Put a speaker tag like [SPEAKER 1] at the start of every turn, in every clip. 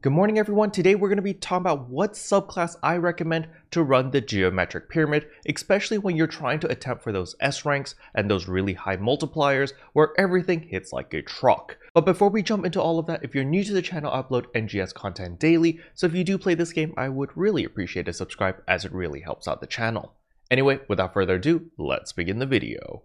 [SPEAKER 1] Good morning everyone, today we're going to be talking about what subclass I recommend to run the geometric pyramid, especially when you're trying to attempt for those S ranks and those really high multipliers where everything hits like a truck. But before we jump into all of that, if you're new to the channel, I upload NGS content daily, so if you do play this game, I would really appreciate a subscribe as it really helps out the channel. Anyway, without further ado, let's begin the video.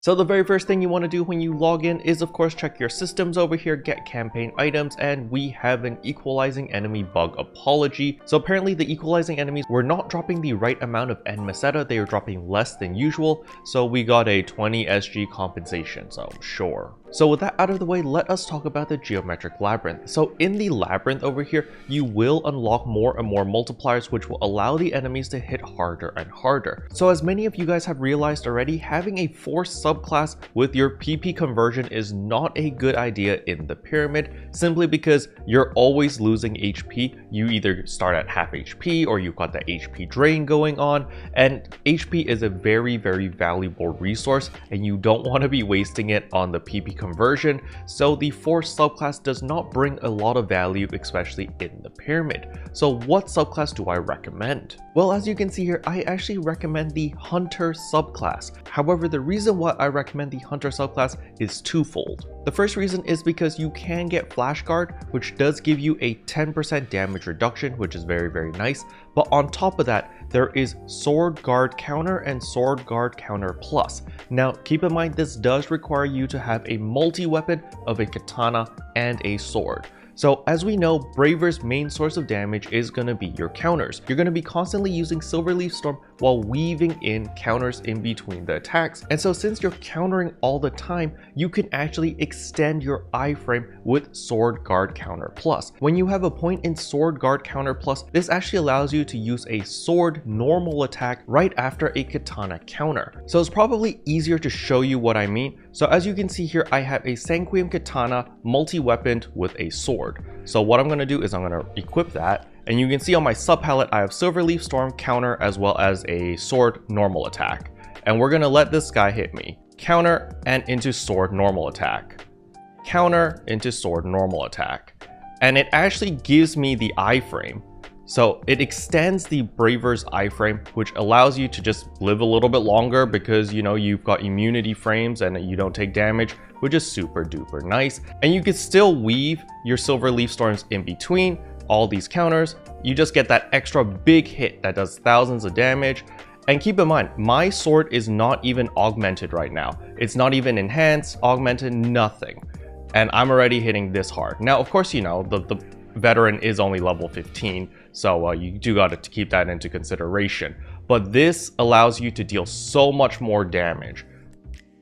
[SPEAKER 1] So the very first thing you want to do when you log in is of course check your systems over here, get campaign items, and we have an equalizing enemy bug apology. So apparently the equalizing enemies were not dropping the right amount of N meseta, they were dropping less than usual, so we got a 20 SG compensation, so sure. So with that out of the way, let us talk about the geometric labyrinth. So in the labyrinth over here, you will unlock more and more multipliers which will allow the enemies to hit harder and harder. So as many of you guys have realized already, having a force subclass with your PP conversion is not a good idea in the pyramid, simply because you're always losing HP. You either start at half HP or you've got the HP drain going on, and HP is a very valuable resource and you don't want to be wasting it on the PP conversion, so the force subclass does not bring a lot of value, especially in the pyramid. So what subclass do I recommend? Well, as you can see here, I actually recommend the Hunter subclass. However, the reason why I recommend the Hunter subclass is twofold. The first reason is because you can get Flash Guard, which does give you a 10% damage reduction, which is very nice. But on top of that, there is Sword Guard Counter and Sword Guard Counter Plus. Now, keep in mind this does require you to have a multi-weapon of a katana and a sword. So as we know, Braver's main source of damage is going to be your counters. You're going to be constantly using Silverleaf Storm while weaving in counters in between the attacks. And so since you're countering all the time, you can actually extend your iframe with Sword Guard Counter Plus. When you have a point in Sword Guard Counter Plus, this actually allows you to use a sword normal attack right after a katana counter. So it's probably easier to show you what I mean. So as you can see here, I have a Sanguine Katana multi-weaponed with a sword. So what I'm going to do is I'm going to equip that, and you can see on my sub palette I have Silverleaf Storm counter as well as a sword normal attack, and we're going to let this guy hit me. Counter and into sword normal attack, counter into sword normal attack, and it actually gives me the iframe. So it extends the Braver's iframe, which allows you to just live a little bit longer because, you know, you've got immunity frames and you don't take damage, which is super duper nice. And you can still weave your Silverleaf Storms in between all these counters. You just get that extra big hit that does thousands of damage. And keep in mind, my sword is not even augmented right now. It's not even enhanced, augmented, nothing. And I'm already hitting this hard. Now, of course, you know, the veteran is only level 15, so you do got to keep that into consideration. But this allows you to deal so much more damage.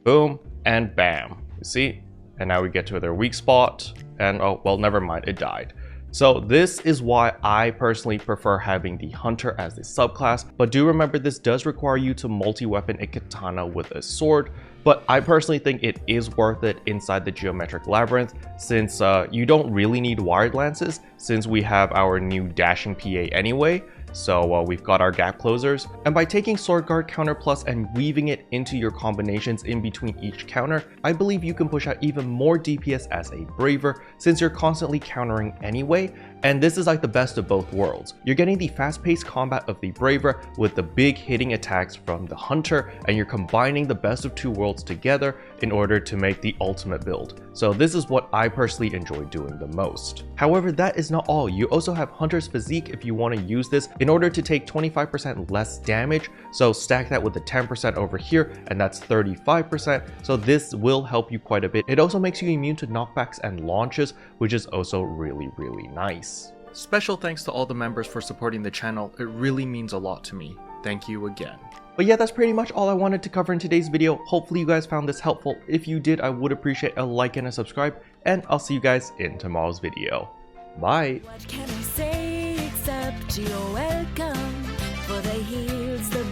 [SPEAKER 1] Boom and bam. You see? And now we get to their weak spot, and oh well, never mind, it died. So this is why I personally prefer having the Hunter as the subclass, but do remember this does require you to multi-weapon a katana with a sword, but I personally think it is worth it inside the geometric labyrinth, since you don't really need wired lances since we have our new dashing PA anyway. So we've got our gap closers, and by taking Sword Guard Counter Plus and weaving it into your combinations in between each counter, I believe you can push out even more DPS as a Braver since you're constantly countering anyway. And this is like the best of both worlds. You're getting the fast-paced combat of the Braver with the big hitting attacks from the Hunter, and you're combining the best of two worlds together in order to make the ultimate build. So this is what I personally enjoy doing the most. However, that is not all. You also have Hunter's Physique if you want to use this in order to take 25% less damage. So stack that with the 10% over here, and that's 35%. So this will help you quite a bit. It also makes you immune to knockbacks and launches, which is also really nice. Special thanks to all the members for supporting the channel. It really means a lot to me. Thank you again. But yeah, that's pretty much all I wanted to cover in today's video. Hopefully you guys found this helpful. If you did, I would appreciate a like and a subscribe, and I'll see you guys in tomorrow's video. Bye!
[SPEAKER 2] What can I say except you're welcome? For the heels, the